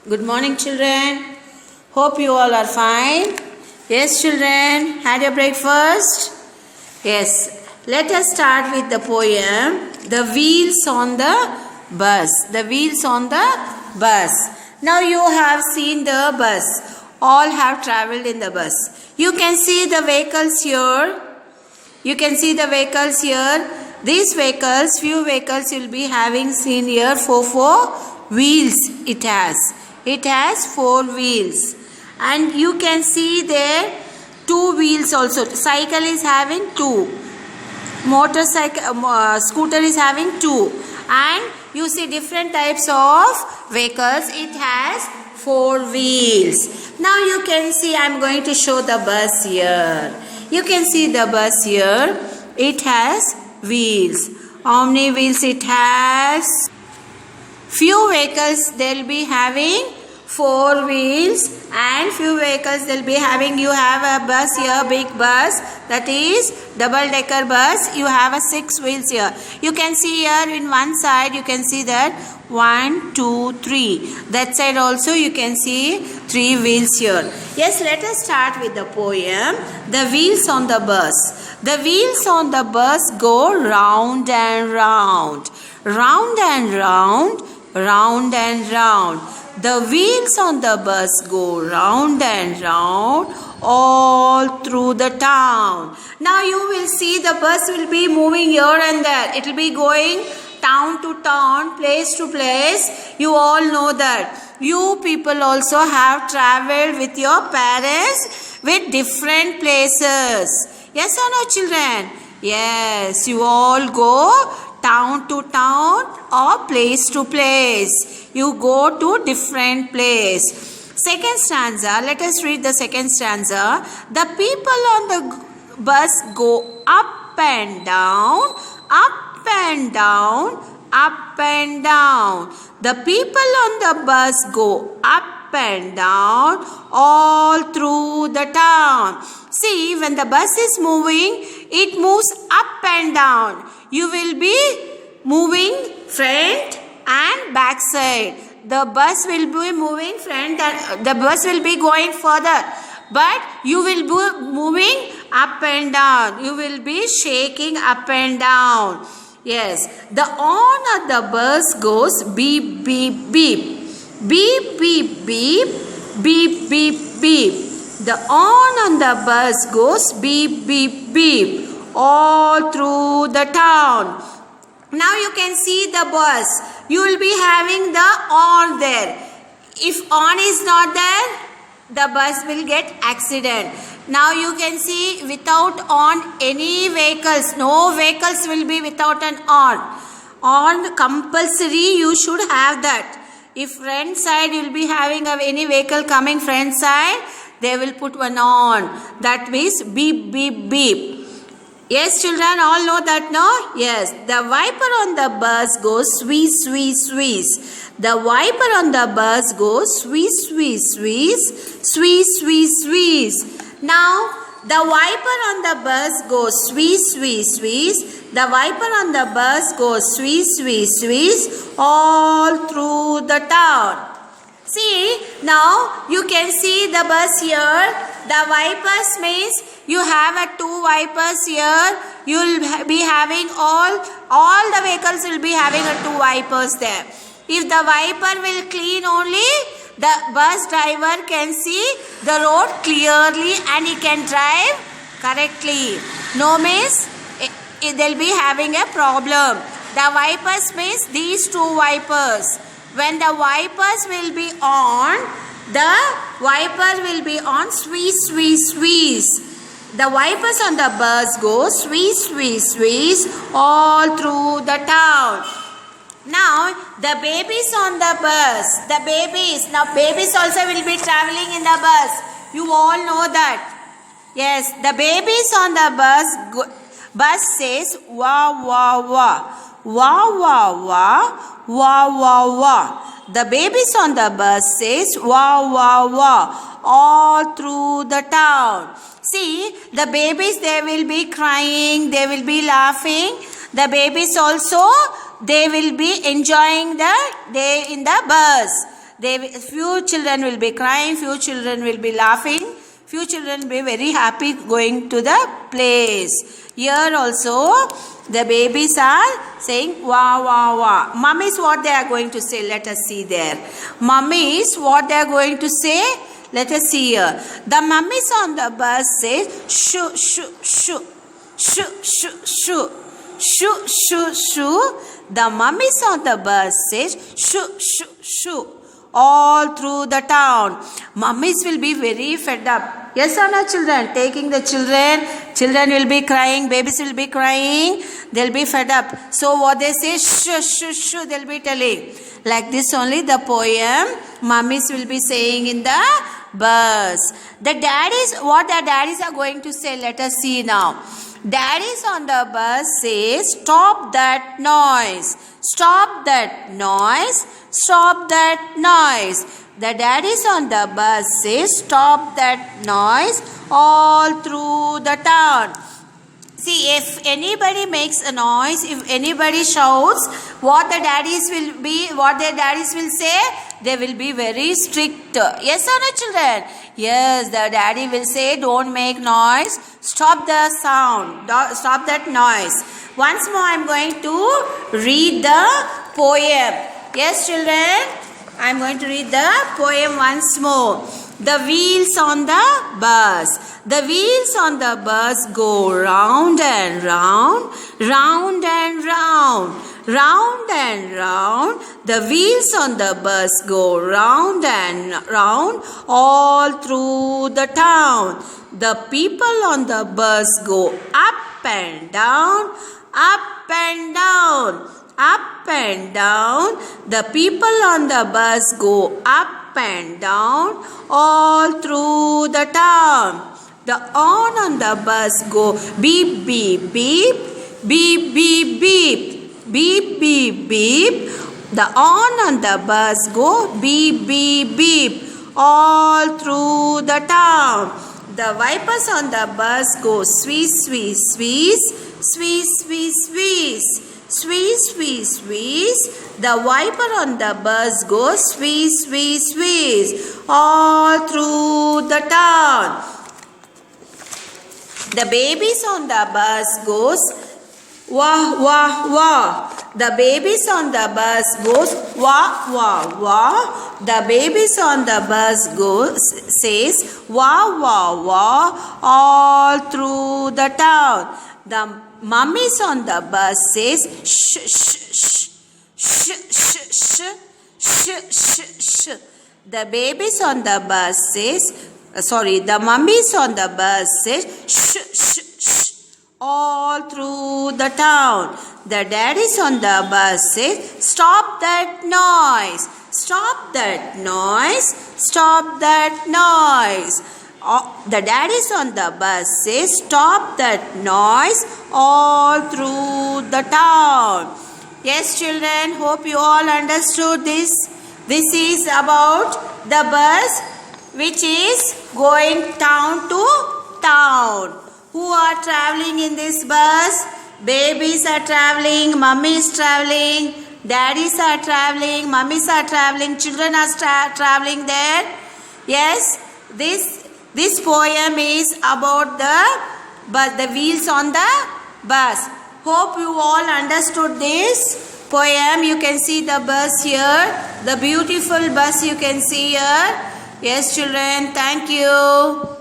Good morning, children. Hope you all are fine. Yes, children, had your breakfast? Yes. Let us start with the poem, The Wheels on the Bus. The Wheels on the Bus. Now you have seen the bus. All have traveled in the bus. You can see the vehicles here. These vehicles, few vehicles will be having seen here four wheels it has. It has 4 wheels. And you can see there 2 wheels also. Cycle is having 2. Scooter is having 2. And you see different types of vehicles. It has 4 wheels. Now you can see, I am going to show the bus here. You can see the bus here. It has wheels. How many wheels it has? Few vehicles they'll be having 4 wheels, and few vehicles they'll be having, you have a bus here, big bus, that is double decker bus. You have a 6 wheels here. You can see here in one side, you can see that 1, 2, 3. That side also you can see 3 wheels here. Yes, let us start with the poem, The Wheels on the Bus. The wheels on the bus go round and round, round and round, round and round. The wheels on the bus go round and round all through the town. Now you will see the bus will be moving here and there. It will be going town to town, place to place. You all know that. You people also have traveled with your parents with different places. Yes or no, children? Yes, you all go town to town or place to place. You go to different place. Second stanza, let us read the second stanza. The people on the bus go up and down, up and down, up and down. The people on the bus go up and down all through the town. See, when the bus is moving, it moves up and down. You will be moving front and back side. The bus will be moving front and the bus will be going further. But you will be moving up and down. You will be shaking up and down. Yes. The horn of the bus goes beep, beep, beep. Beep, beep, beep. Beep, beep, beep. The horn on the bus goes beep, beep, beep. All through the town. Now you can see the bus. You will be having the horn there. If horn is not there, the bus will get accident. Now you can see without horn any vehicles. No vehicles will be without an horn. Horn compulsory, you should have that. If front side you will be having any vehicle coming front side, they will put one horn. That means beep, beep, beep. Yes, children, all know that, no? Yes. The wiper on the bus goes squeeze, squeeze, squeeze. The wiper on the bus goes squeeze, squeeze, squeeze, squeeze, squeeze, squeeze. Now, the wiper on the bus goes squeeze, squeeze, squeeze. The wiper on the bus goes squeeze, squeeze, squeeze all through the town. See, now you can see the bus here. The wipers means you have 2 wipers here. You will be having all the vehicles will be having 2 wipers there. If the wiper will clean only, the bus driver can see the road clearly and he can drive correctly. No means they'll be having a problem. The wipers means these 2 wipers. When the wipers will be on, the wiper will be on squeeze, squeeze, squeeze. The wipers on the bus go squeeze, squeeze, squeeze all through the town. Now, the babies on the bus, now babies also will be traveling in the bus. You all know that. Yes, the babies on the bus says wah, wah, wah. Wah, wah, wah, wah, wah, wah. The babies on the bus says wah, wah, wah all through the town. See, the babies, they will be crying, they will be laughing. The babies also, they will be enjoying the day in the bus. Few children will be crying, few children will be laughing, few children will be very happy going to the place. Here also the babies are saying wah wah wah. Mummies, what they are going to say? Let us see there. Mummies, what they are going to say? Let us see here. The mummies on the bus say shoo shoo shoo shoo shoo shoo shoo shoo shoo. The mummies on the bus say shoo shoo shoo all through the town. Mummies will be very fed up. Yes or no, children? Taking the children will be crying, babies will be crying, they'll be fed up. So what they say, shoo, shoo, shoo, they'll be telling. Like this only the poem, mummies will be saying in the bus. What the daddies are going to say, let us see now. Daddies on the bus say, stop that noise. Stop that noise. Stop that noise. The daddies on the bus say, stop that noise all through the town. See, if anybody makes a noise, if anybody shouts, what their daddies will say, they will be very strict. Yes or no, children? Yes, the daddy will say, don't make noise, stop the sound, stop that noise. Once more I am going to read the poem. Yes, children? I am going to read the poem once more. The wheels on the bus. The wheels on the bus go round and round, round and round, round and round. The wheels on the bus go round and round all through the town. The people on the bus go up and down, up and down, up and down. The people on the bus go up and down all through the town. The horn on the bus go beep, beep, beep, beep, beep, beep, beep, beep, beep. The horn on the bus go beep, beep, beep all through the town. The wipers on the bus go squeeze, squeeze, squeeze, squeeze, squeeze, squeeze, squeeze, squeeze, squeeze. The wiper on the bus goes squeeze, squeeze, squeeze all through the town. The babies on the bus goes wah wah wah. The babies on the bus goes wah wah wah. The babies on the bus says wah wah wah all through the town. The mummies on the bus says shh shh shh shh shh shh shh shh. The babies on the bus says the mummies on the bus says shh shh shh all through the town. The daddies on the bus say stop that noise, stop that noise, stop that noise. The daddies on the bus say stop that noise all through the town. Yes, children, hope you all understood this. This is about the bus which is going town to town. Who are traveling in this bus? Babies are traveling, mummies traveling, daddies are traveling, mummies are traveling, children are traveling there. Yes, this poem is about the wheels on the bus. Hope you all understood this poem. You can see the bus here, the beautiful bus you can see here. Yes, children, thank you.